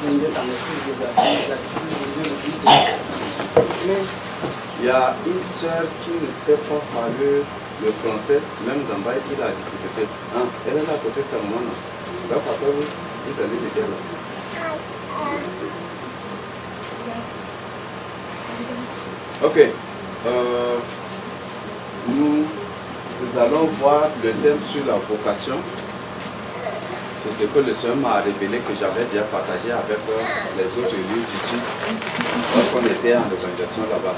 Il y a une sœur qui ne sait pas parler le français, même dans Baï, il a la difficulté. Ah, elle est là à côté de sa maman. Donc après, vous allez l'aider là. Ok. Nous allons voir le thème sur la vocation. C'est ce que le Seigneur m'a révélé, que j'avais déjà partagé avec les autres élus du Sud lorsqu'on était en organisation là-bas.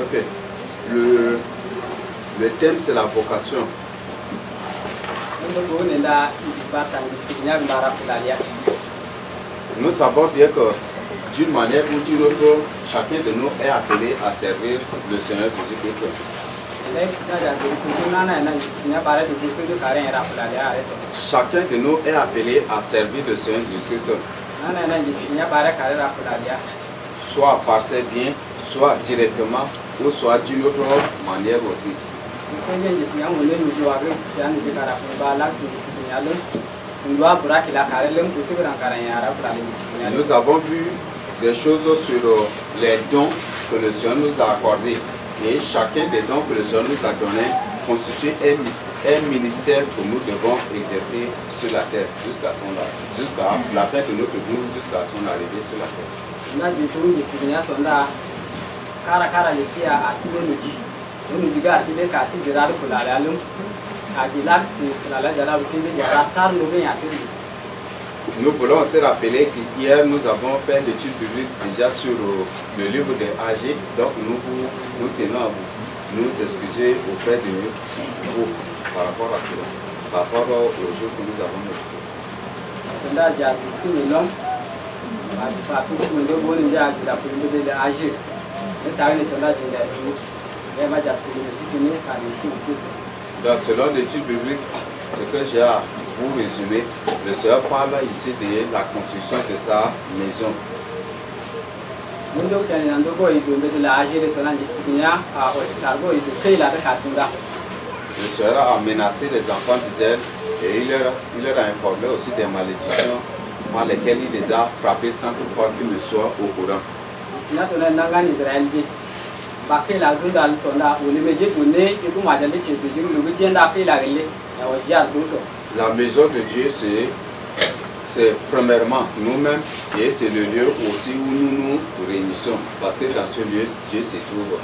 Ok. Le thème, c'est la vocation. Nous savons bien que d'une manière ou d'une autre, chacun de nous est appelé à servir le Seigneur Jésus-Christ. Chacun de nous est appelé à servir le Seigneur Jésus-Christ. Soit par ses biens, soit directement, ou soit d'une autre manière aussi. Nous avons vu des choses sur les dons que le Seigneur nous a accordés. Et chacun des dons que le Seigneur nous a donnés constitue un ministère que nous devons exercer sur la terre jusqu'à la fin de notre vie, jusqu'à son arrivée sur la terre. Nous voulons aussi rappeler qu'hier nous avons fait l'étude publique déjà sur le livre des AG, donc nous tenons à nous excuser auprès de vous par rapport à cela, par rapport au jour que nous avons médité. Donc selon l'étude biblique, ce que j'ai à vous résumer, le Seigneur parle ici de la construction de sa maison. Le Seigneur a menacé les enfants d'Israël et il leur a informé aussi des malédictions par lesquelles il les a frappés sans toutefois qu'ils ne soient au courant. La maison de Dieu, c'est premièrement nous-mêmes et c'est le lieu aussi où nous nous réunissons. Parce que dans ce lieu, Dieu se trouve.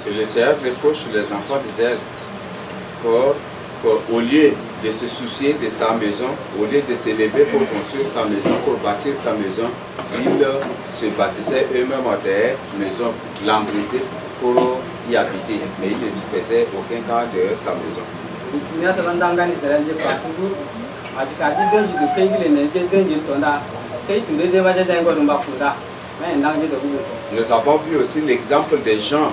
Et le Seigneur reproche les enfants d'Israël qu'au lieu de se soucier de sa maison, au lieu de se lever pour construire sa maison, pour bâtir sa maison, ils se bâtissaient eux-mêmes des maisons, l'embrisaient pour y habiter, mais ils ne faisaient aucun cas de sa maison. Nous avons vu aussi l'exemple des gens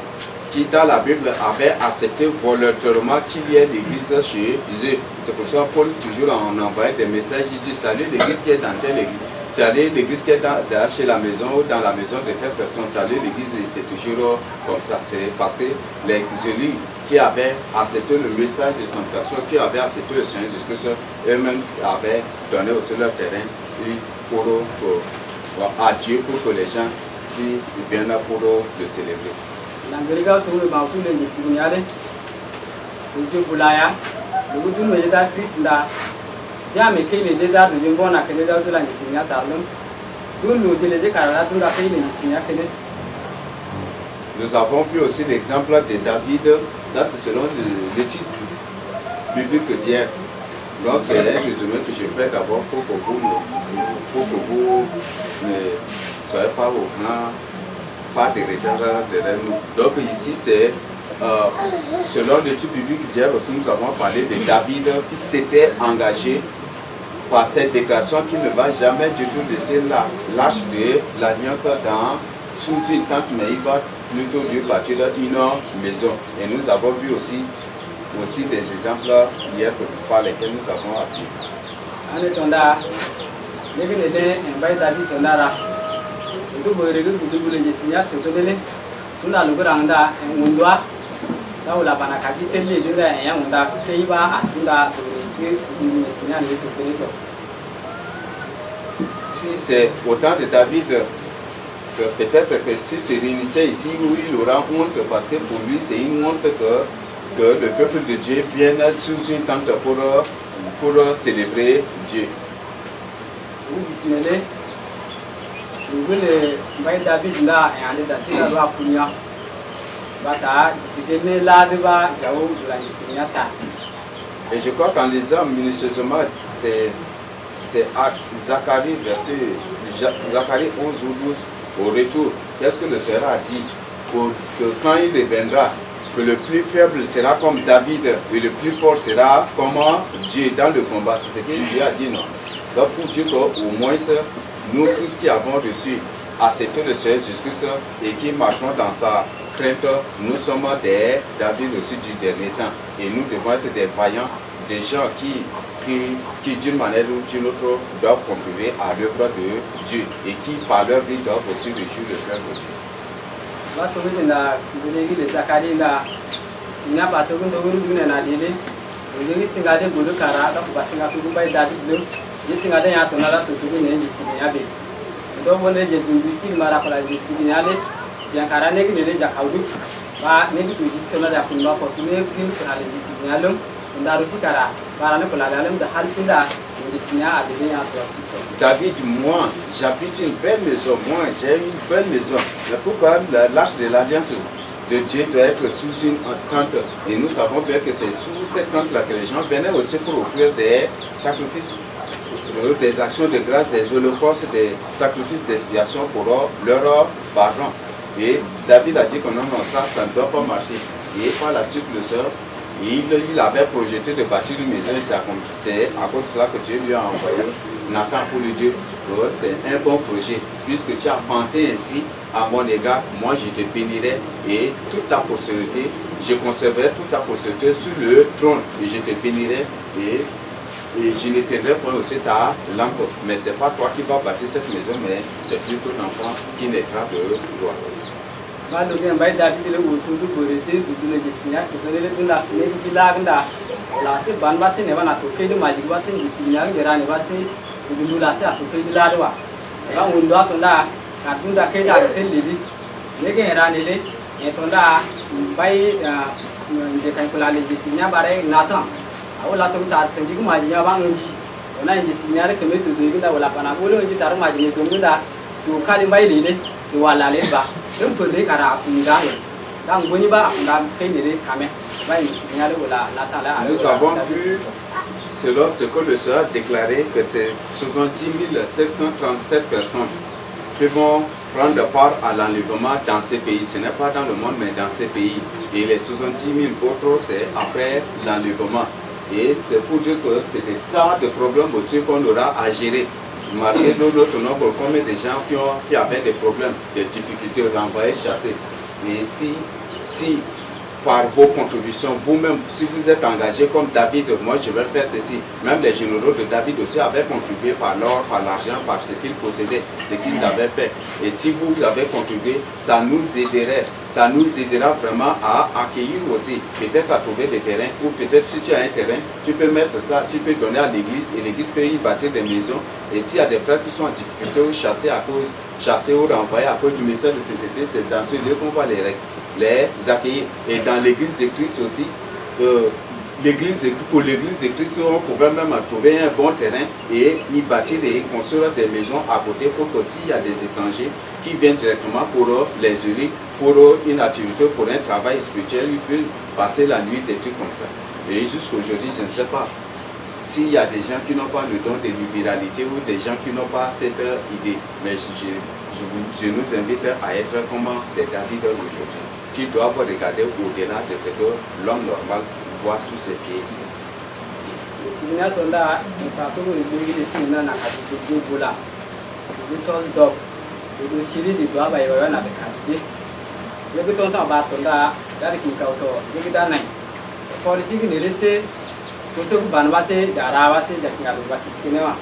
qui dans la Bible avaient accepté volontairement qu'il y ait l'église chez eux. C'est pour ça que Paul toujours en envoyait des messages, il dit salut l'église qui est dans telle église, salut l'église qui est chez la maison ou dans la maison de telle personne, salut l'église, c'est toujours comme ça. C'est parce que les élus qui avaient accepté le message de sanctification, qui avaient accepté le Seigneur Jésus-Christ, eux-mêmes avaient donné aussi leur terrain à Dieu pour que les gens, s'ils viennent là pour le célébrer. Nous avons vu aussi l'exemple de David, ça c'est selon l'étude biblique d'hier. Donc c'est un résumé que je fais d'abord pour que vous ne soyez pas au grand, pas de retard derrière nous. Donc ici c'est selon l'étude biblique d'hier aussi, nous avons parlé de David qui s'était engagé par cette déclaration qu'il ne va jamais du tout laisser l'arche de l'alliance sous une tente, mais il va plutôt de bâtir une maison. Et nous avons vu aussi des exemples hier par lesquels nous avons appris. Si c'est au temps de David, peut-être que s'il se réunissait ici, où il aura honte, parce que pour lui c'est une honte que le peuple de Dieu vienne sous une tente pour célébrer Dieu. Et je crois qu'en lisant minutieusement, c'est Zacharie, Zacharie 11 ou 12, au retour, qu'est-ce que le Seigneur a dit? Que quand il reviendra, que le plus faible sera comme David et le plus fort sera comme Dieu dans le combat. C'est ce que Dieu a dit, non? Donc pour dire qu'au moins, nous tous qui avons reçu, accepté le Seigneur Jésus-Christ et qui marchons dans sa crainte, nous sommes des David aussi du dernier temps. Et nous devons être des vaillants, des gens qui d'une manière ou d'une autre doivent contribuer à l'œuvre de Dieu et qui par leur vie doivent aussi réjouir le cœur de Dieu. David, moi, j'habite une belle maison, moi j'ai une belle maison. Mais pourquoi l'arche de l'alliance de Dieu doit être sous une tente? Et nous savons bien que c'est sous cette tente-là que les gens venaient aussi pour offrir des sacrifices, des actions de grâce, des holocaustes, des sacrifices d'expiation pour leur pardon. Et David a dit que non, ça ne doit pas marcher. Et par la suite, le Seigneur, il avait projeté de bâtir une maison et c'est à cause de cela que Dieu lui a envoyé Nathan pour lui dire que c'est un bon projet. Puisque tu as pensé ainsi à mon égard, moi je te bénirai et toute ta postérité, je conserverai toute ta postérité sur le trône et je te bénirai et je n'éteindrai point aussi ta lampe. Mais ce n'est pas toi qui vas bâtir cette maison, mais c'est plutôt l'enfant qui naîtra de toi. Nous avons vu, selon ce que le Seigneur a déclaré, que c'est 70 737 personnes qui vont prendre part à l'enlèvement dans ces pays. Ce n'est pas dans le monde, mais dans ces pays. Et les 70 000 autres, c'est après l'enlèvement. Et c'est pour dire que c'est des tas de problèmes aussi qu'on aura à gérer. Marquez notre nombre, combien de gens qui avaient des problèmes, des difficultés, renvoyés, chassés. Et si par vos contributions, vous-même, si vous êtes engagé comme David, moi je vais faire ceci. Même les généraux de David aussi avaient contribué par l'or, par l'argent, par ce qu'ils possédaient, ce qu'ils avaient fait. Et si vous avez contribué, ça nous aidera vraiment à accueillir aussi, peut-être à trouver des terrains, ou peut-être si tu as un terrain, tu peux mettre ça, tu peux donner à l'église, et l'église peut y bâtir des maisons. Et s'il y a des frères qui sont en difficulté ou chassés ou renvoyés à cause du message de sainteté, c'est dans ce lieu qu'on va les accueillir. Et dans l'église de Christ aussi, pour l'église de Christ, on pouvait même trouver un bon terrain et y bâtir et construire des maisons à côté pour que s'il y a des étrangers qui viennent directement pour les aider, pour une activité, pour un travail spirituel, ils peuvent passer la nuit, des trucs comme ça. Et jusqu'aujourd'hui, je ne sais pas s'il y a des gens qui n'ont pas le don de libéralité ou des gens qui n'ont pas cette idée. Mais je nous invite à être comme les David d'aujourd'hui, qui doivent regarder au-delà de ce que l'homme normal voit sous ses pieds ici. Yagi tonta batonda dari ki kauto yagi danai. Polisi ki nilese koso banwase jarawase jakingalu bakiskinewa.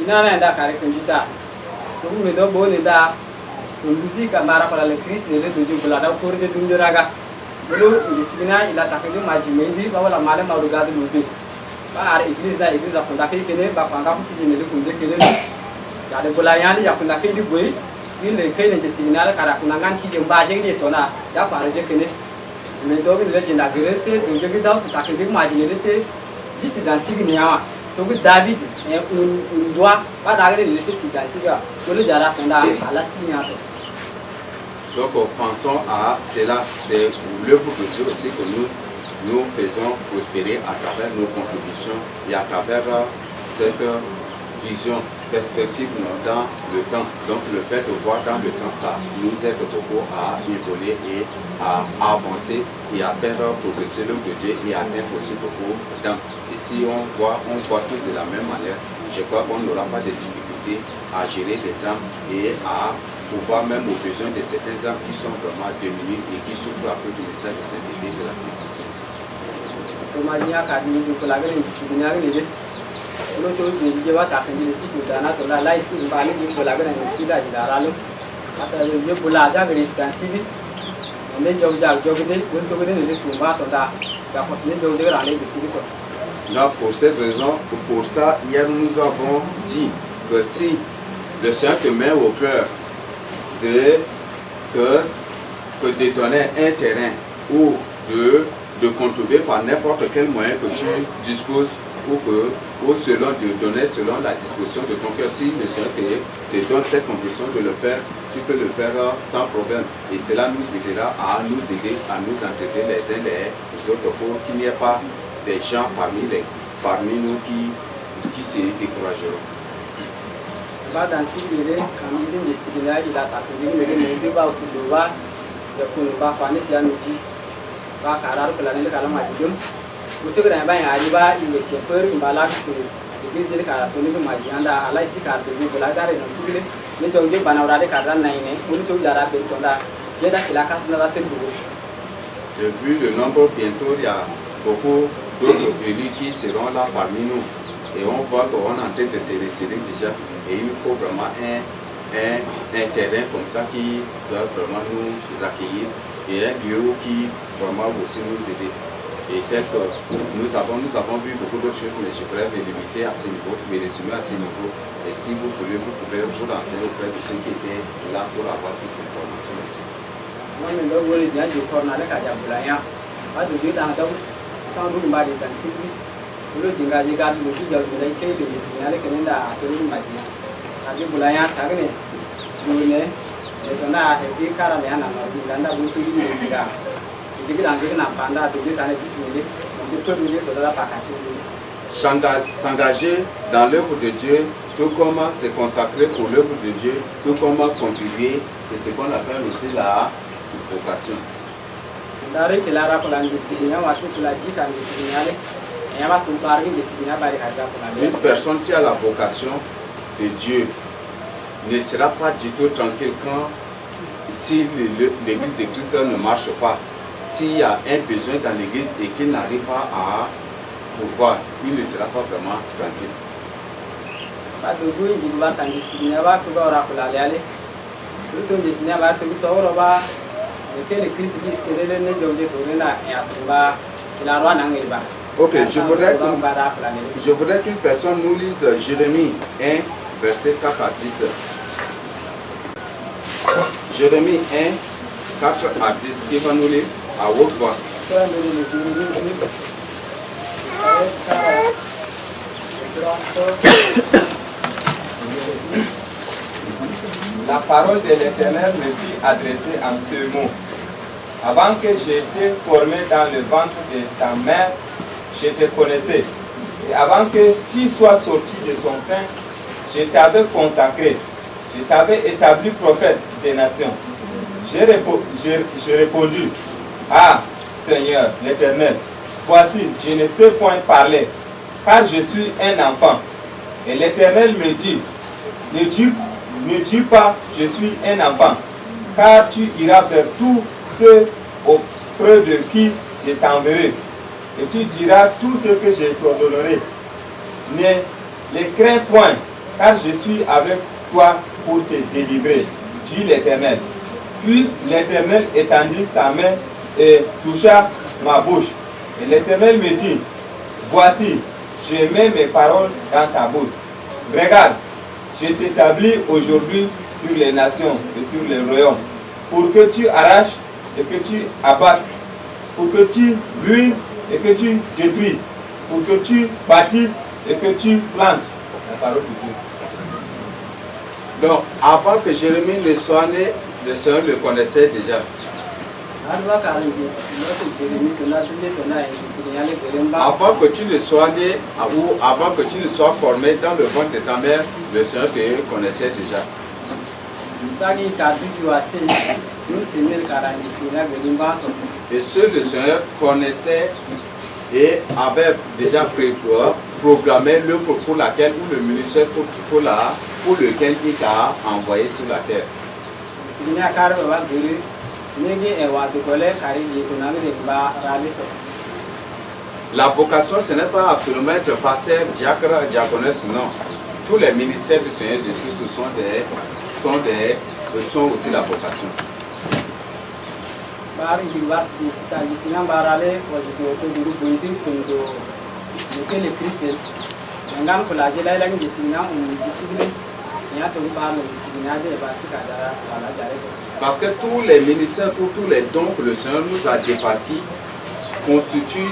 Inana nda kare kunjita. Tugu medo bo nda kundusi kamara pala le kris nele doju bulada korde dundiraga. Bulu disigina ila takeli majimendi bawala male mawdugadu lude. Ba ar iglis da iglis afunda ke kene ba kwanga kusi nele kunde kene. Jade bulayani yakunda ke di boy. Ile kai ne disigina la kara kunangan ki jemba je ni tona ja kwara je kene. Me dogi le jinda grese doju gi daw su takeli majinele se disi dan signiawa. Togu David un doigt pas d'arrêter de laisser si dans le jara qu'on a à la signature. Donc pensons à cela, c'est l'œuvre de Dieu aussi que nous faisons prospérer à travers nos contributions et à travers cette vision, perspective dans le temps. Donc le fait de voir dans le temps, ça nous aide beaucoup à évoluer et à avancer et à faire progresser l'œuvre de Dieu et à atteindre aussi beaucoup d'âmes. Et si on voit tous de la même manière, je crois qu'on n'aura pas de difficulté à gérer des âmes et à pouvoir même aux besoins de certaines âmes qui sont vraiment diminuées et qui souffrent à cause du message de sainteté de la civilisation. Donc pour cette raison, pour ça, hier nous avons dit que si le Seigneur te met au cœur que de donner un terrain ou de contribuer par n'importe quel moyen que tu disposes ou selon de donner selon la disposition de ton cœur, si le Seigneur te donne cette condition de le faire, tu peux le faire sans problème. Et cela nous aidera à nous aider, à nous entretenir les uns les autres pour qu'il n'y ait pas des gens parmi nous qui se décourageront. Dans ce milieu, quand il y a des signaux, il a tapé, il y a aussi de voir, il y a pour nous pas si à nous dit, pas car que l'année de Calamajum, vous savez, il y a il est peur, il va là, c'est l'église de Caratonique, Magianda, à la ici, car de la gare dans ce milieu, les gens qui vont avoir des cadres naïnes, ou nous sommes à la Beltonda, j'ai d'acheter la casse de la tête. Vu le nombre, bientôt, il y a beaucoup d'autres élus qui seront là parmi nous. Et on voit qu'on est en train de se resserrer déjà. Et il faut vraiment un terrain comme ça qui doit vraiment nous accueillir. Et un lieu qui vraiment aussi nous aider. Et tel que nous avons vu beaucoup d'autres choses, mais je pourrais me limiter à ce niveau, me résumer à ce niveau. Et si vous voulez, vous pouvez vous renseigner auprès de ceux qui étaient là pour avoir plus d'informations aussi. Moi, je vais vous dire que je vais vous dire sans doute mal dans ce pays. Le jinga jiga le qui jalu le ke le signal que nda atolu maji. Abi bulaya tagene. June le tona e kara le ana ma bilanda buntu ni ngira. Jiga ngi na panda to je tane disnele. On peut lui de la vacation. S'engager dans l'œuvre de Dieu, tout comme se consacrer pour l'œuvre de Dieu, tout comme contribuer, c'est ce qu'on appelle aussi la vocation. Dari kilara pola ndisinya wasi kula jika ndisinyale. Une personne qui a la vocation de Dieu ne sera pas du tout tranquille quand si l'église de Christ ne marche pas. S'il y a un besoin dans l'église et qu'il n'arrive pas à pouvoir, il ne sera pas vraiment tranquille. Ok, je voudrais qu'une personne nous lise Jérémie 1, verset 4 à 10. Jérémie 1, 4 à 10. Qui va nous lire à haute voix? La parole de l'Éternel me fut adressée en ce mot. Avant que j'étais formé dans le ventre de ta mère, je te connaissais. Et avant que tu sois sorti de son sein, je t'avais consacré. Je t'avais établi prophète des nations. J'ai répondu, ah, Seigneur, l'Éternel, voici, je ne sais point parler, car je suis un enfant. Et l'Éternel me dit, ne dis pas, je suis un enfant, car tu iras vers tout ceux auprès de qui je t'enverrai, et tu diras tout ce que je t'ordonnerai. Ne les crains point, car je suis avec toi pour te délivrer, dit l'Éternel. Puis l'Éternel étendit sa main et toucha ma bouche. Et l'Éternel me dit, voici, je mets mes paroles dans ta bouche. Regarde, je t'établis aujourd'hui sur les nations et sur les royaumes, pour que tu arraches et que tu abattes, pour que tu ruines et que tu détruises, pour que tu bâtisses et que tu plantes. La parole de Dieu. Donc, avant que Jérémie ne soit né, le Seigneur le connaissait déjà. Avant que tu ne sois né ou avant que tu ne sois formé dans le ventre de ta mère, le Seigneur te connaissait déjà. Et ce, le Seigneur connaissait et avait déjà programmé l'œuvre pour laquelle, ou le ministère pour lequel il t'a envoyé sur la terre. La vocation, ce n'est pas absolument être pasteur, diacre, diaconesse, non. Tous les ministères du Seigneur Jésus-Christ sont aussi la vocation. Parce que tous les ministères, pour tous les dons que le Seigneur nous a départis, constitue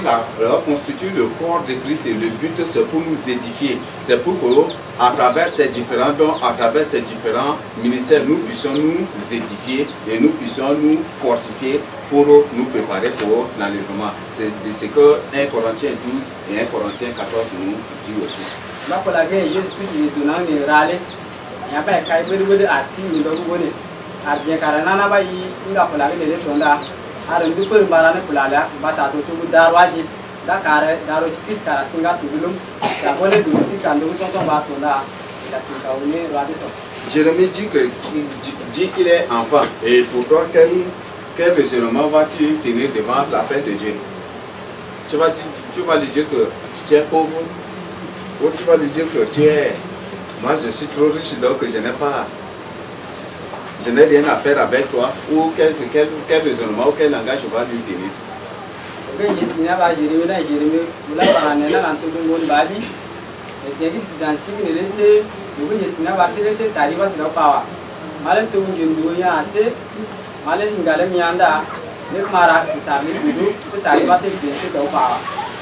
le corps de Christ, et le but c'est pour nous édifier. C'est pour qu'à travers ces différents dons, à travers ces différents ministères, nous puissions nous édifier et nous puissions nous fortifier pour nous préparer pour l'enlèvement. C'est ce que 1 Corinthiens 12 et 1 Corinthiens 14 nous dit aussi. Jérémie dit qu'il est enfant. Et pour toi, quel raisonnement vas-tu tenir devant la paix de Dieu? Tu vas lui dire que tu es pauvre, ou tu vas lui dire que tu es... Moi je suis trop riche donc je n'ai rien à faire avec toi, ou quel raisonnement ou quel langage va lui tenir.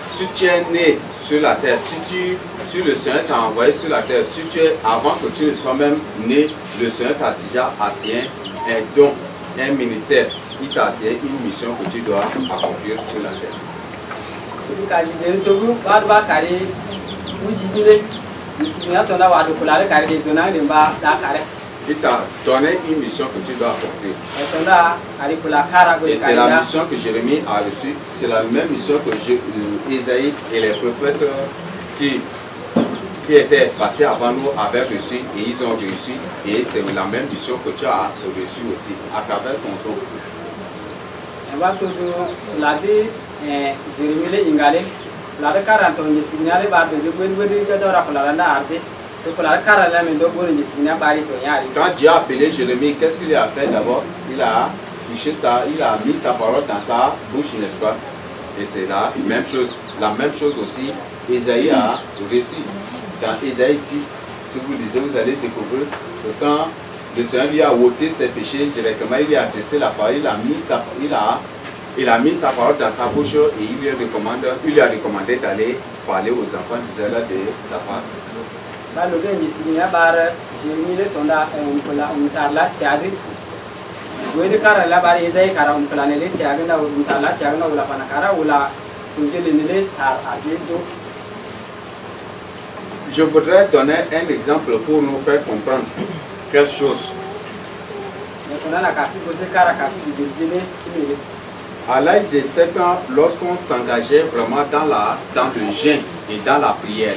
Si tu es né sur la terre, si le Seigneur t'a envoyé sur la terre, si tu es, avant que tu ne sois même né, le Seigneur t'a déjà assigné un don, un ministère. Il t'a assigné une mission que tu dois accomplir sur la terre. Il t'a donné une mission que tu dois accomplir. Et c'est la mission que Jérémie a reçue. C'est la même mission que Isaïe et les prophètes qui étaient passés avant nous avaient reçu, et ils ont réussi. Et c'est la même mission que tu as reçue aussi à travers ton don. Quand Dieu a appelé Jérémie, qu'est-ce qu'il a fait d'abord? Il a touché ça, il a mis sa parole dans sa bouche, n'est-ce pas? Et c'est la même chose aussi, Isaïe a reçu. Dans Isaïe 6, si vous lisez, vous allez découvrir que quand le Seigneur lui a ôté ses péchés directement, il lui a adressé la parole, il a mis sa parole dans sa bouche et il lui a recommandé d'aller parler aux enfants d'Israël de sa part. Je voudrais donner un exemple pour nous faire comprendre quelque chose. À l'âge de 7 ans, lorsqu'on s'engageait vraiment dans le jeûne et dans la prière,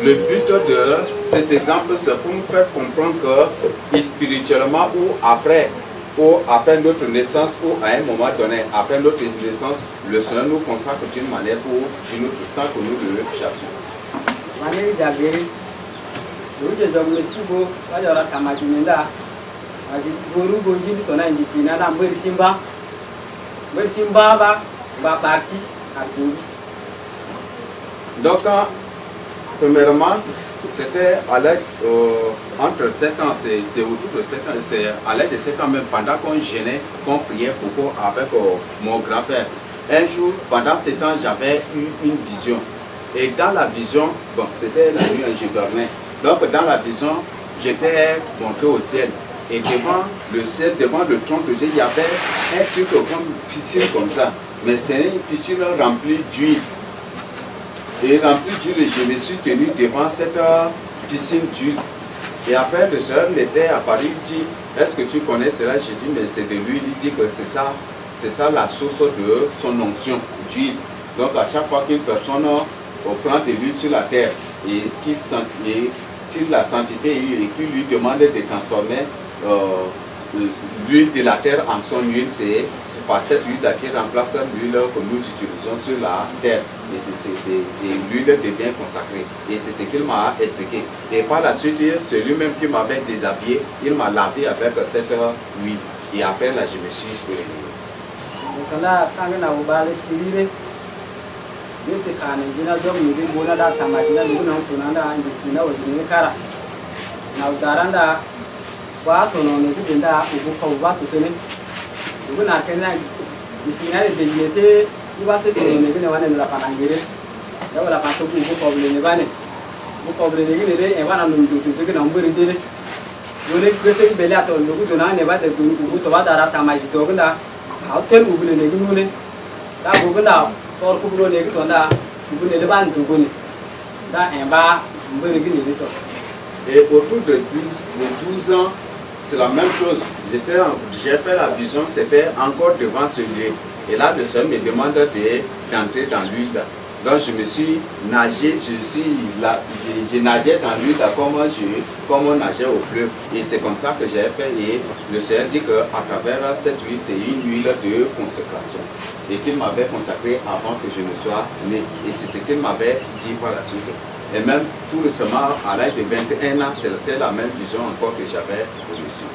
Le but de cet exemple, c'est pour nous faire comprendre que spirituellement ou après notre naissance ou à un moment donné, après notre naissance, le Seigneur nous consacre d'une manière ou d'une autre sans que nous le chassons. Donc, premièrement, c'était à l'âge entre 7 ans, c'est autour de 7 ans, c'est à l'âge de 7 ans même, pendant qu'on jeûnait, qu'on priait beaucoup avec mon grand-père. Un jour, pendant 7 ans, j'avais eu une vision. Et dans la vision, bon, c'était la nuit, je dormais. Donc dans la vision, j'étais monté au ciel. Et devant le ciel, devant le trône de Dieu, il y avait un truc comme une piscine comme ça. Mais c'est une piscine remplie d'huile. Et remplie d'huile, je me suis tenu devant cette piscine d'huile. Et après, le Seigneur m'était apparu, il dit, est-ce que tu connais cela? J'ai dit, mais c'est de l'huile. Il dit que c'est ça la source de son onction d'huile. Donc à chaque fois qu'une personne prend de l'huile sur la terre et s'il la sanctifie et qu'il lui demande de transformer l'huile de la terre en son huile, c'est par cette huile qui remplace l'huile que nous utilisons sur la terre. Et l'huile devient consacrée. Et c'est ce qu'il m'a expliqué. Et par la suite, c'est lui-même qui m'avait déshabillé. Il m'a lavé avec cette huile. Et après, là, je me suis réveillé. Et autour de 12 ans, c'est la même chose. J'ai fait la vision, c'était encore devant ce lieu. Et là, le Seigneur me demande d'entrer dans l'huile. Donc je me suis nagé, je nageais dans l'huile comme on nageait au fleuve. Et c'est comme ça que j'ai fait. Et le Seigneur dit qu'à travers cette huile, c'est une huile de consécration. Et qu'il m'avait consacré avant que je ne sois né. Et c'est ce qu'il m'avait dit par la suite. Et même tout récemment, à l'âge de 21 ans, c'était la même vision encore que j'avais reçue.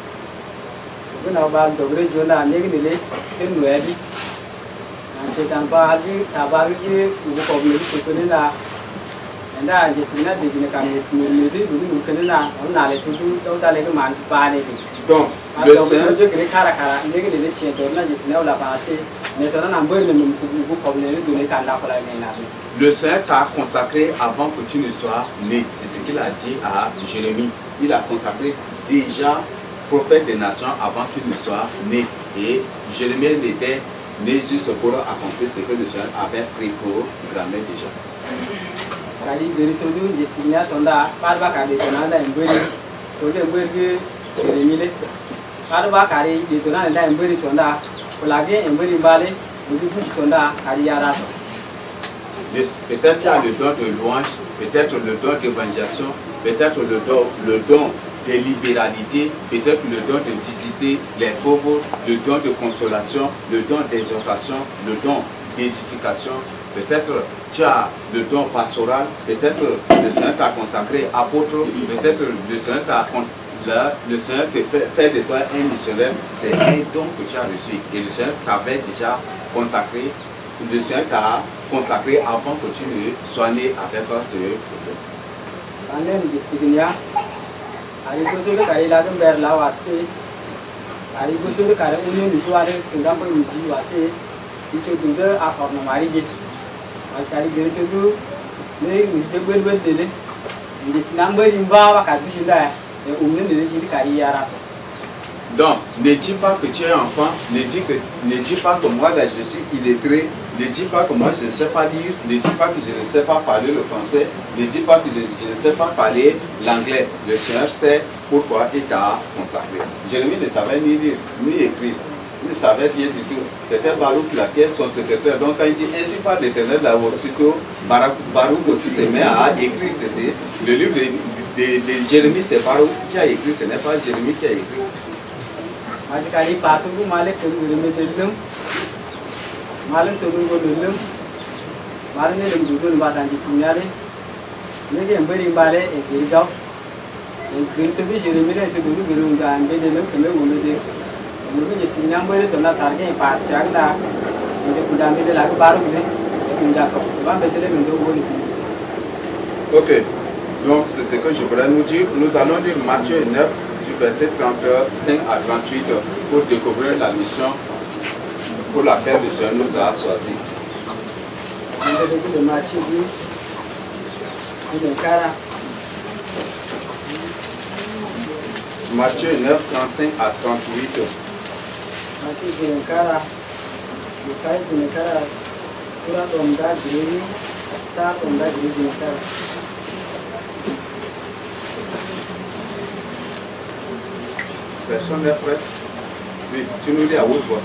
Donc, le Seigneur t'a consacré avant que tu ne sois né. C'est ce qu'il a dit à Jérémie. Il a consacré déjà prophète des nations avant qu'il ne soit né. Et Jérémie n'était né juste pour accomplir ce que le Seigneur avait préprogrammé déjà. Peut-être tu as le don de louange, peut-être le don d'évangélisation, peut-être le don de libéralité, peut-être le don de visiter les pauvres, le don de consolation, le don d'exhortation, le don d'édification. Peut-être tu as le don pastoral, peut-être le Seigneur t'a consacré apôtre, peut-être le Seigneur te fait de toi un missionnaire. C'est un don que tu as reçu. Et le Seigneur t'avait déjà consacré, le Seigneur t'a consacré avant que tu ne sois né avec ce problème. Donc, ne dis pas que tu es enfant, ne dis pas que moi là je suis illettré, ne dis pas que moi je ne sais pas lire, ne dis pas que je ne sais pas parler le français, ne dis pas que je ne sais pas parler l'anglais. Le Seigneur sait pourquoi il t'a consacré. Jérémie ne savait ni lire ni écrire. Il ne savait rien du tout. C'était Baruch qui était son secrétaire. Donc quand il dit ainsi par l'Éternel, là aussitôt, Baruch aussi se met à écrire ceci. Le livre de Jérémie, c'est Baruch qui a écrit, ce n'est pas Jérémie qui a écrit. Majikali patugu malek tunggu medellum, malem tunggu medellum, malem ni lem dudun badan di sinyale, ni dia beri balik gerigau, geritubi Jeremie itu dulu gerungan medellum kami memedel, mungkin di sinyam beri tu nak target pacak dah, jadi punjam medel lagi baru ni, punjam tu, bang medellum itu boleh tu. Ok, donc c'est ce que je voulais nous dire. Nous allons lire Matthieu 9. Du verset 35 à 38 pour découvrir la mission pour laquelle le Seigneur nous a choisi. Matthieu 9, 35 à 38. Personne n'est prêt? Oui, tu nous dis à haute voix.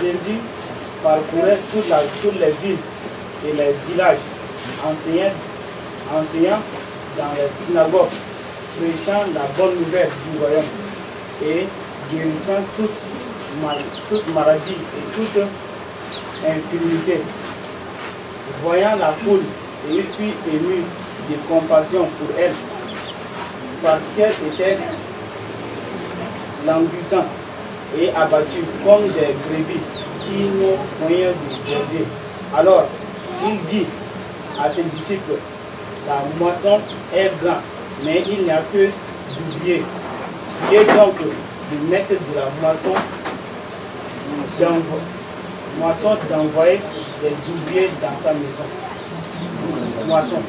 Jésus parcourait toutes les villes et les villages, enseignant dans les synagogues, prêchant la bonne nouvelle du royaume et guérissant toute maladie et toute infirmité. Voyant la foule, il fut ému de compassion pour elle, parce qu'elle était languissante et abattue comme des brebis qui n'ont rien de berger. Alors, il dit à ses disciples, la moisson est grande, mais il n'y a que d'ouvriers. Priez donc du maître de la moisson d'envoyer des ouvriers dans sa maison. Moisson.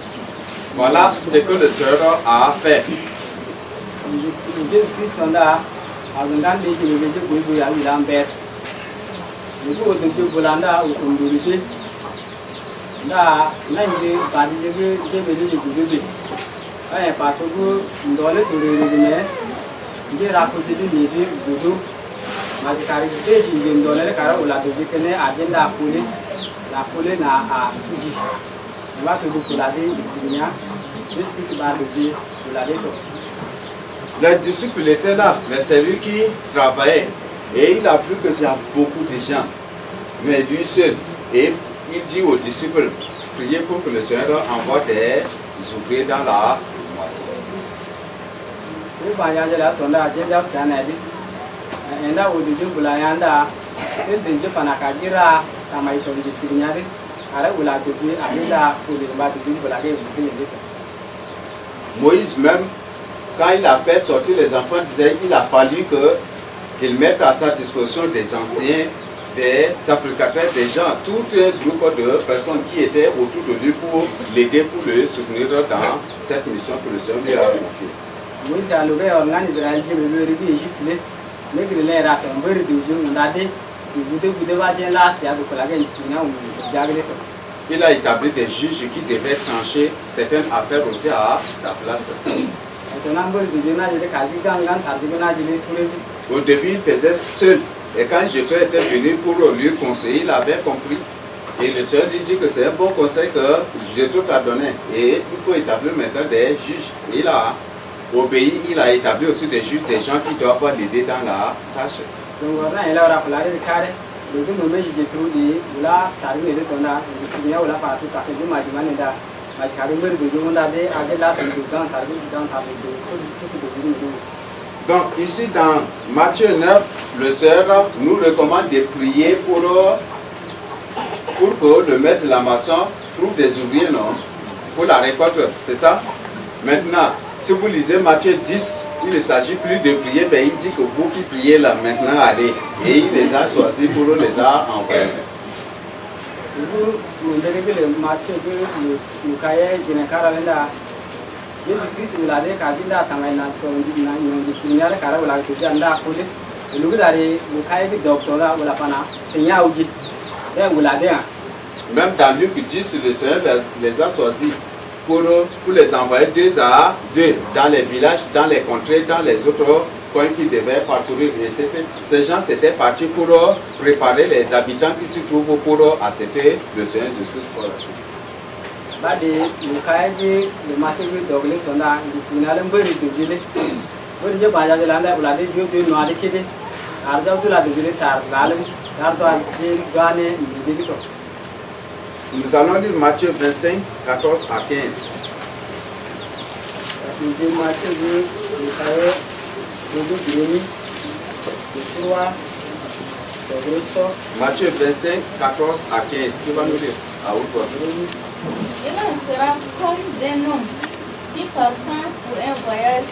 Voilà ce que le Seigneur a fait. Jésus Christ anda agundan de je leje boy ya lamber ni ko de je bolanda o kondorite nda nande badi je beli de gube ay patogo ndole to re ne je ra ko de ni de gudu majikari de je ndole kara ola de kene agenda pole na a kuji wa to ko la de isinya Jésus Christ ba de la de to. Les disciples étaient là, mais c'est lui qui travaillait. Et il a vu que il y a beaucoup de gens, mais lui seul. Et il dit aux disciples, priez pour que le Seigneur envoie des ouvriers dans la moisson. Moïse même, quand il a fait sortir les enfants d'Israël, il a fallu qu'il mette à sa disposition des anciens, des sacrificateurs, des gens, tout un groupe de personnes qui étaient autour de lui pour l'aider, pour le soutenir dans cette mission que le Seigneur lui a confiée. Moïse a levé en Israël, il a levé l'Égypte, il a établi des juges qui devaient trancher certaines affaires aussi à sa place. Au début, il faisait seul. Et quand Jétro était venu pour lui conseiller, il avait compris. Et le Seigneur lui dit que c'est un bon conseil que Jétro t'a donné. Et il faut établir maintenant des juges. Il a obéi, il a établi aussi des juges, des gens qui doivent l'aider dans la tâche. Donc ici dans Matthieu 9, le Seigneur nous recommande de prier pour que le maître de la maçon trouve des ouvriers, non, pour la récolte, c'est ça? Maintenant, si vous lisez Matthieu 10, il ne s'agit plus de prier, mais il dit que vous qui priez là maintenant, allez. Et il les a choisis pour les a envoyés. Jésus-Christ il a dit qu'il a même dans Luc 10, le Seigneur les a choisis pour les envoyer 2 à 2 dans les villages, dans les contrées, dans les autres coin qu'ils devaient parcourir. Et ces gens s'étaient partis pour préparer les habitants qui se trouvent pour accepter le Seigneur Jésus pour la suite. Bade mukaji le materi dogle tonda di sinale mberi dugile beri je baja de landa ulade jo no ade kede arja dula dugile tar galim tar to je gane midi to. Nous allons lire Matthieu 25 14 à 15. Di Matthieu de mukaye dogo dini trois Matthieu 25 14 à 15. Qui va nous lire? À où toi? Il en sera comme d'un homme qui partant pour un voyage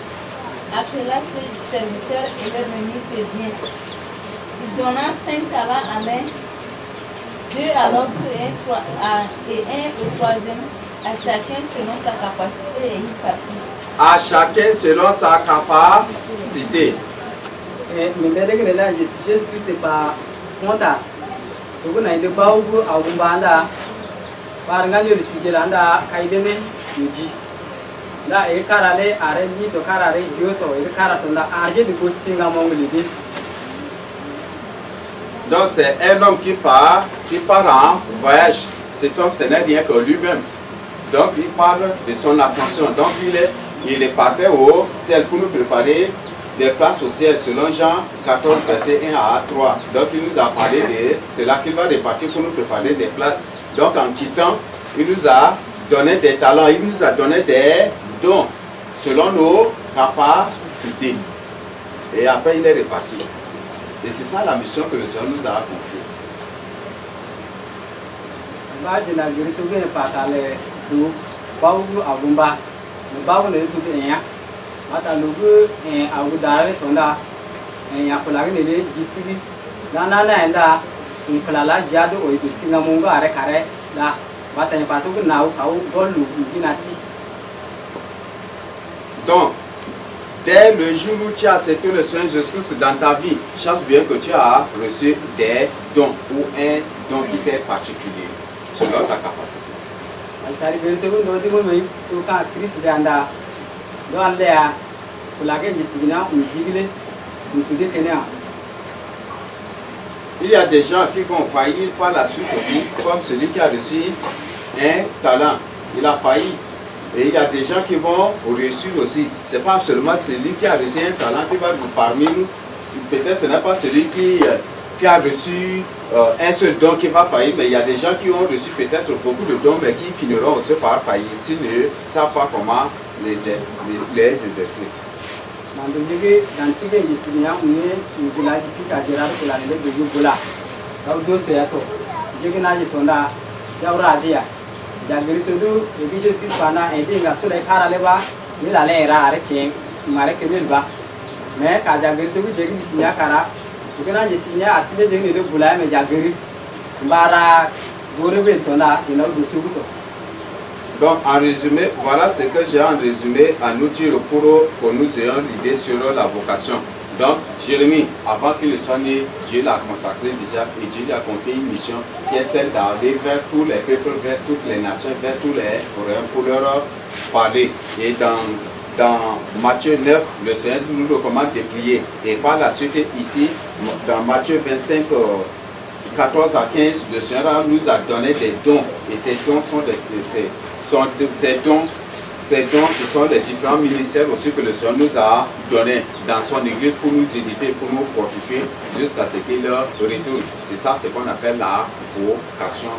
appela ses serviteurs et leur remit ses biens. Il donna 5 talents à l'un, 2 à l'autre et un au troisième, à chacun selon sa capacité et il partit. À chacun selon sa capacité. Jésus-Christ c'est pas monta. Donc on a des baougou à Umbanda. Par exemple, le Sigelanda, Kaideme, Yuji. Là, et Karale, Arabi, to Karare, Dioto, et Karatona, Arje de Kossinga Mongolide. Donc, c'est un homme qui part en voyage. Cet homme, ce n'est rien que lui-même. Donc, il parle de son ascension. Donc, il est parti au ciel pour nous préparer des places au ciel, selon Jean 14, verset 1 à 3. Donc, il nous a parlé de. C'est là qu'il va repartir pour nous préparer des places. Donc en quittant, il nous a donné des talents, il nous a donné des dons selon nos capacités. Et après il est reparti. Et c'est ça la mission que le Seigneur nous a confiée. Kulala jado o itu singa mungo are kare da batanya patu ke nau kau golu nasi. Donc dès le jour où tu as accepté le Seigneur Jésus-Christ dans ta vie, chasse bien que tu as reçu des dons ou un don qui t'est particulier selon ta capacité. Altari berite pun dodi pun mai tu ka Chris ganda do allea kulage jisigina unjigile unkude kenya. Il y a des gens qui vont faillir par la suite aussi, comme celui qui a reçu un talent. Il a failli. Et il y a des gens qui vont réussir aussi. Ce n'est pas seulement celui qui a reçu un talent qui va parmi nous. Peut-être ce n'est pas celui qui a reçu un seul don qui va faillir, mais il y a des gens qui ont reçu peut-être beaucoup de dons, mais qui finiront aussi par faillir s'ils ne savent pas comment les exercer. Dans le signe de Signa, on est une village ici qui a géré pour l'année de Yugola. Là où deux soyato, Jugina Tonda, Jauradia, Jagritu, et puis jusqu'à ce qu'on a aidé à Soleil Karaleva, il allait arrêter, Marek Milba. Mais quand Jagritu, j'ai dit Signa Kara, vous connaissez Signa, à Signa de Boula, mais Jagri, Bara, Gorebe Tonda, du nord de Subuto. Donc en résumé, voilà ce que j'ai en résumé à nous dire pour que nous ayons l'idée sur la vocation. Donc Jérémie, avant qu'il ne soit né, Dieu l'a consacré déjà et Dieu lui a confié une mission qui est celle d'aller vers tous les peuples, vers toutes les nations, vers tous les royaumes pour leur parler. Et dans Matthieu 9, le Seigneur nous recommande de prier. Et par la suite ici, dans Matthieu 25, 14 à 15, le Seigneur nous a donné des dons. Et ces dons sont ce sont les différents ministères aussi que le Seigneur nous a donnés dans son église pour nous édifier, pour nous fortifier jusqu'à ce qu'il retourne. C'est ça ce qu'on appelle la vocation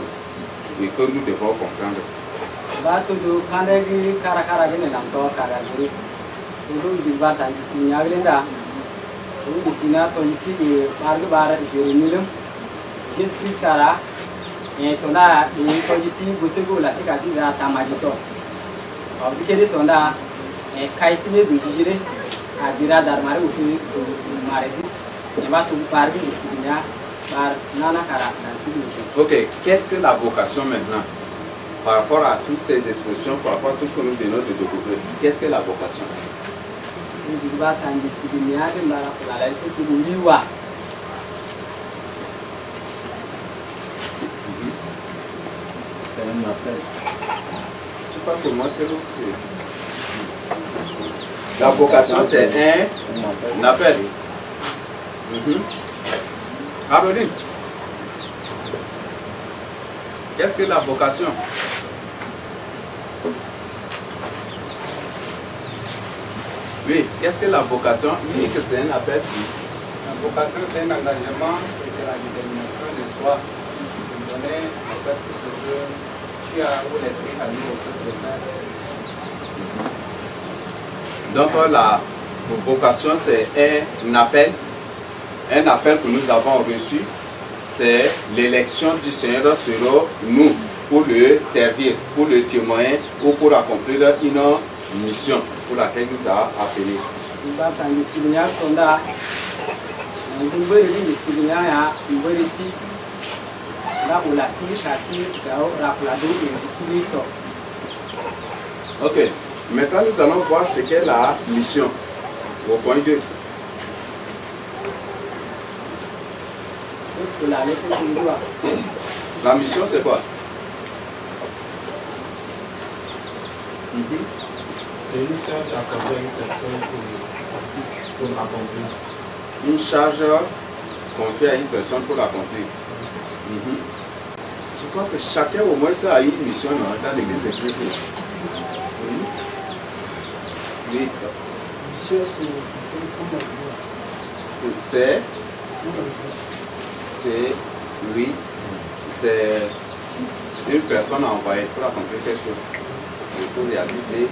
et que nous devons comprendre. Et tonda ni ko disi gosego la tika ti da tamadito o dikede tonda e kaisine do jijire a dira dar mare usi mare di e ba tu parbi isinya par nana kara dan sibi. OK, qu'est-ce que la vocation maintenant par rapport à toutes ces expressions, par rapport à tout ce que nous venons de découvrir? Qu'est-ce que la vocation? Ni di ba tan di sibinya de la la se ki liwa. C'est un appel. Tu parles pour moi, c'est l'autre. La vocation, c'est un appel. Aroline, qu'est-ce que la vocation? Oui, qu'est-ce que la vocation? Il dit que c'est un appel. La vocation, c'est un engagement et c'est la détermination de soi. De donner en fait tout ce que tu as ou l'esprit a mis au cœur de faire. Donc la vocation, c'est un appel que nous avons reçu. C'est l'élection du Seigneur sur nous pour le servir, pour le témoigner ou pour accomplir une mission pour laquelle il nous a appelés. Ok, maintenant nous allons voir ce qu'est la mission. Au point 2. La mission, c'est quoi? C'est une charge accordée à une personne pour l'accomplir. Une charge confiée à une personne pour l'accomplir. Je crois que chacun au moins ça a une mission dans l'église de Christ. Oui. Mission, c'est une personne envoyée pour accomplir quelque chose. Et pour réaliser.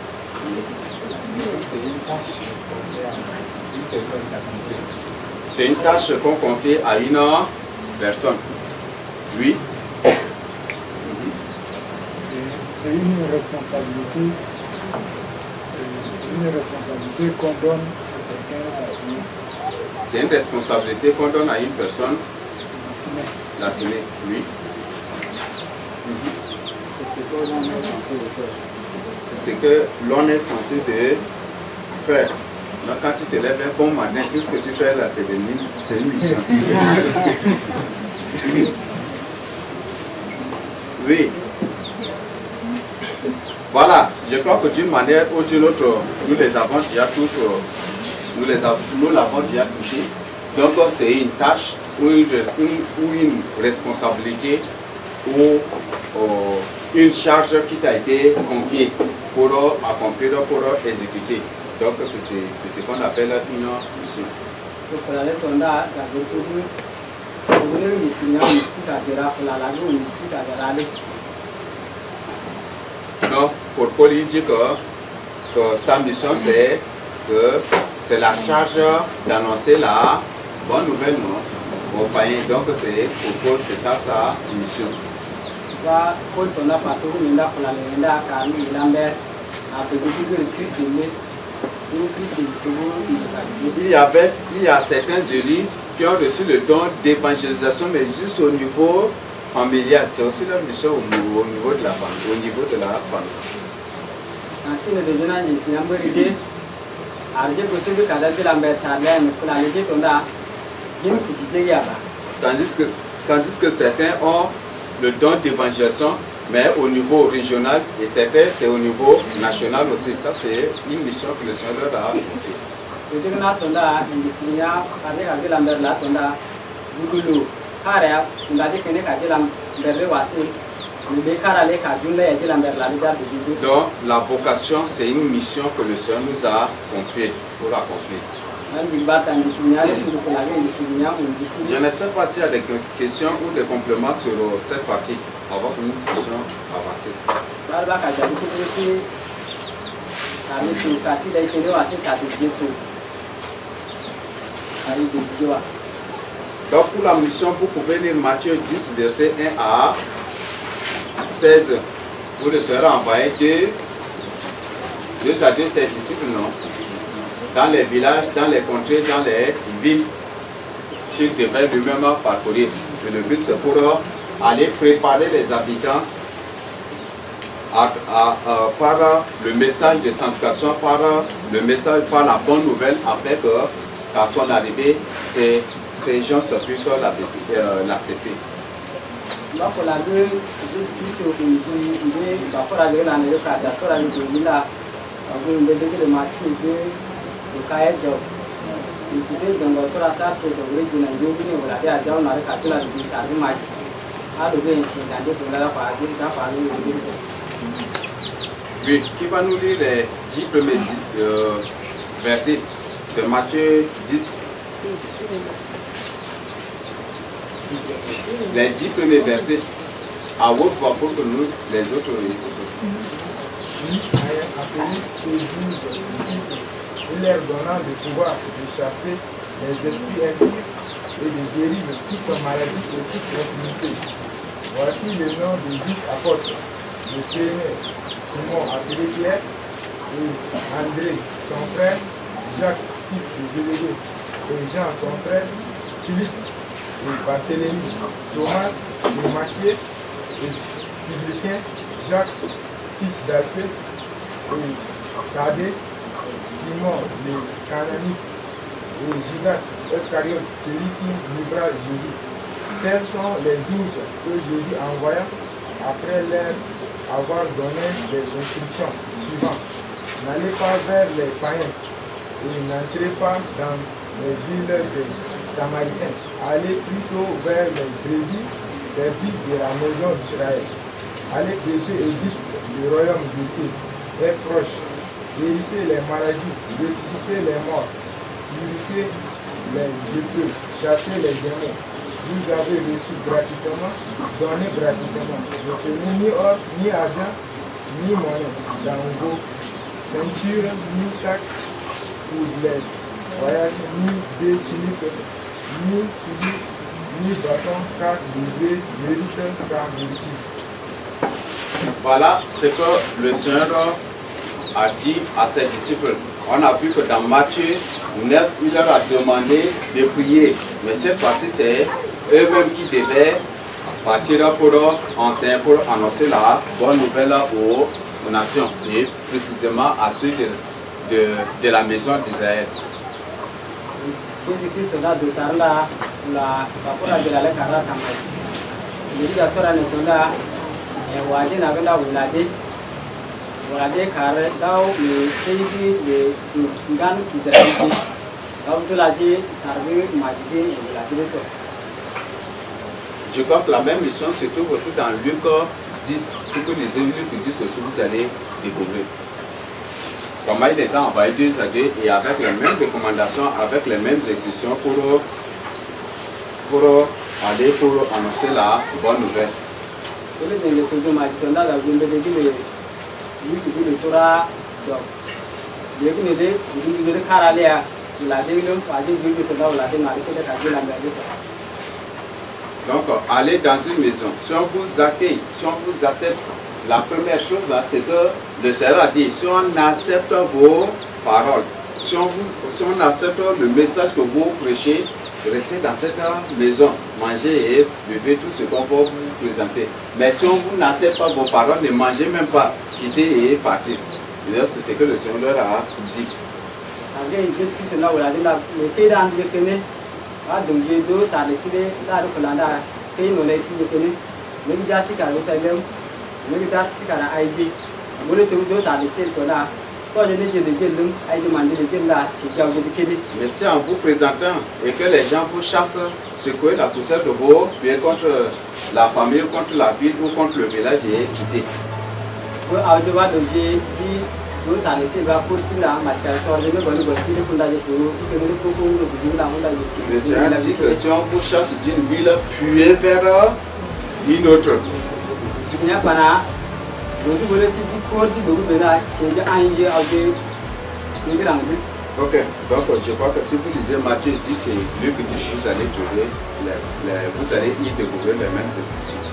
C'est une tâche qu'on confie à une personne. Oui. C'est une responsabilité. C'est une responsabilité qu'on donne à quelqu'un d'assumer. C'est une responsabilité qu'on donne à une personne d'assumer. Oui. C'est ce que l'on est censé de faire. Donc, quand tu te lèves un bon matin, tout ce que tu fais là, c'est une mission. Oui. Voilà, je crois que d'une manière ou d'une autre, nous les avons déjà tous, nous l'avons déjà touché. Donc c'est une tâche ou une responsabilité ou une charge qui t'a été confiée pour accomplir, pour exécuter. Donc c'est ce qu'on appelle une mission. Donc pour Paul il dit que sa mission c'est la charge d'annoncer la bonne nouvelle aux païens. Donc pour Paul c'est ça sa mission. Il y a certains élus qui ont reçu le don d'évangélisation, mais juste au niveau familial. C'est aussi leur mission au niveau de la famille. Tandis que certains ont le don d'évangélisation, mais au niveau régional, et certains c'est au niveau national aussi. Ça c'est une mission que le Seigneur leur a confiée. Donc la vocation c'est une mission que le Seigneur nous a confiée pour accomplir. Je ne sais pas s'il y a des questions ou des compléments sur cette partie. On va faire une question avancée. Donc pour la mission, vous pouvez lire Matthieu 10, verset 1 à 16. Où le Seigneur a envoyé deux à deux ses disciples, non? Dans les villages, dans les contrées, dans les villes qu'il devait lui-même parcourir. Et le but c'est pour aller préparer les habitants par le message de sanctification, par le message, par la bonne nouvelle, afin qu'à son arrivée, ces gens se puissent l'accepter. kaya jauh. Kita dengan terasa sesuatu dengan jogi ni boleh ada jauh nak kata lagi di tarik mai. Ada yang cinta dia boleh apa dia dah paling begitu. Oui, qui va nous lire les 10 premiers versets de Matthieu 10. Les 10 premiers versets à haute voix pour que nous, les autres, écoutent aussi. Appelé ces 12 disciples, il leur donna le pouvoir de chasser les esprits impies et de guérir de toute maladie et toute infirmité. Voici le nom des 10 apôtres. Le premier, Simon appelé Pierre, et André, son frère, Jacques, fils de Zébédée, et Jean, son frère, Philippe, et Barthélemy, Thomas, et Matthieu, et Publicain, Jacques, fils d'Alphée, et Thaddée, Simon, le Cananite, et Judas Iscariote, celui qui livra Jésus. Tels sont les 12 que Jésus envoya après leur avoir donné des instructions suivantes. N'allez pas vers les païens et n'entrez pas dans les villes des Samaritains. Allez plutôt vers les brebis perdues de la maison d'Israël. Allez prêcher et dites, le royaume d'ici est proche. Guérissez les maladies, ressuscitez les morts, purifiez les lépreux, chassez les démons. Vous avez reçu gratuitement, donnez gratuitement. Ne tenez ni or, ni argent, ni monnaie dans vos ceintures, ni sac pour les voyages, ni des tuniques, ni souliers, ni bâtons, car vous méritez sa nourriture. Voilà ce que le Seigneur a dit à ses disciples. On a vu que dans Matthieu 9, il leur a demandé de prier. Mais cette fois-ci, c'est eux-mêmes qui devaient partir pour enseigner, pour annoncer la bonne nouvelle aux nations et précisément à ceux de la maison d'Israël. Jésus-Christ a doté la parole de la Lekara Tamai. Il dit à Torah Netonda, et Wadi Naganda Wulade, Wulade Kare, Dao, le Kédi, le Gan Israël, Abdoulaye, Tarbi, Majidi et Wulade. Je crois que la même mission se trouve aussi dans Luc 10, ce que les élus disent aussi, vous allez découvrir. Comment il les a envoyés 2 à 2 et avec les mêmes recommandations, avec les mêmes instructions pour aller pour annoncer la bonne nouvelle. Donc, aller dans une maison, si on vous accueille, si on vous accepte, la première chose, c'est que le Seigneur a dit, si on accepte vos paroles, si on accepte le message que vous prêchez, restez dans cette maison, mangez et buvez tout ce qu'on va vous présenter. Mais si on vous n'accepte pas vos paroles, ne mangez même pas, quittez et partez. C'est ce que le Seigneur leur a dit. Donc j'ai deux t'as décidé d'aller pour l'anda pays nous laisse le connaître mais il y a si qu'à Jérusalem mais il y a si qu'à Haïti vous le deux t'as décidé de là soit je n'ai de Dieu l'homme Haïti m'a dit de Dieu là tu as oublié de quitter. Mais si en vous présentant et que les gens vous chassent, secouez la poussière de vos pieds contre la famille, contre la ville ou contre le village et quittez. Oui, à devoir de Dieu dit donc t'as laissé va pour si là ma territoire je ne connais pas si le condamné pour que le propos de Dieu là on a dit. Le Seigneur dit que si on vous chasse d'une ville, fuyez vers une autre. Si vous n'avez pas là, donc vous voulez si du cours si vous voulez là, c'est déjà un jeu avec le grand but. Ok, donc je crois que si vous lisez Matthieu 10 et Luc 10, vous allez trouver, vous allez y découvrir les mêmes instructions.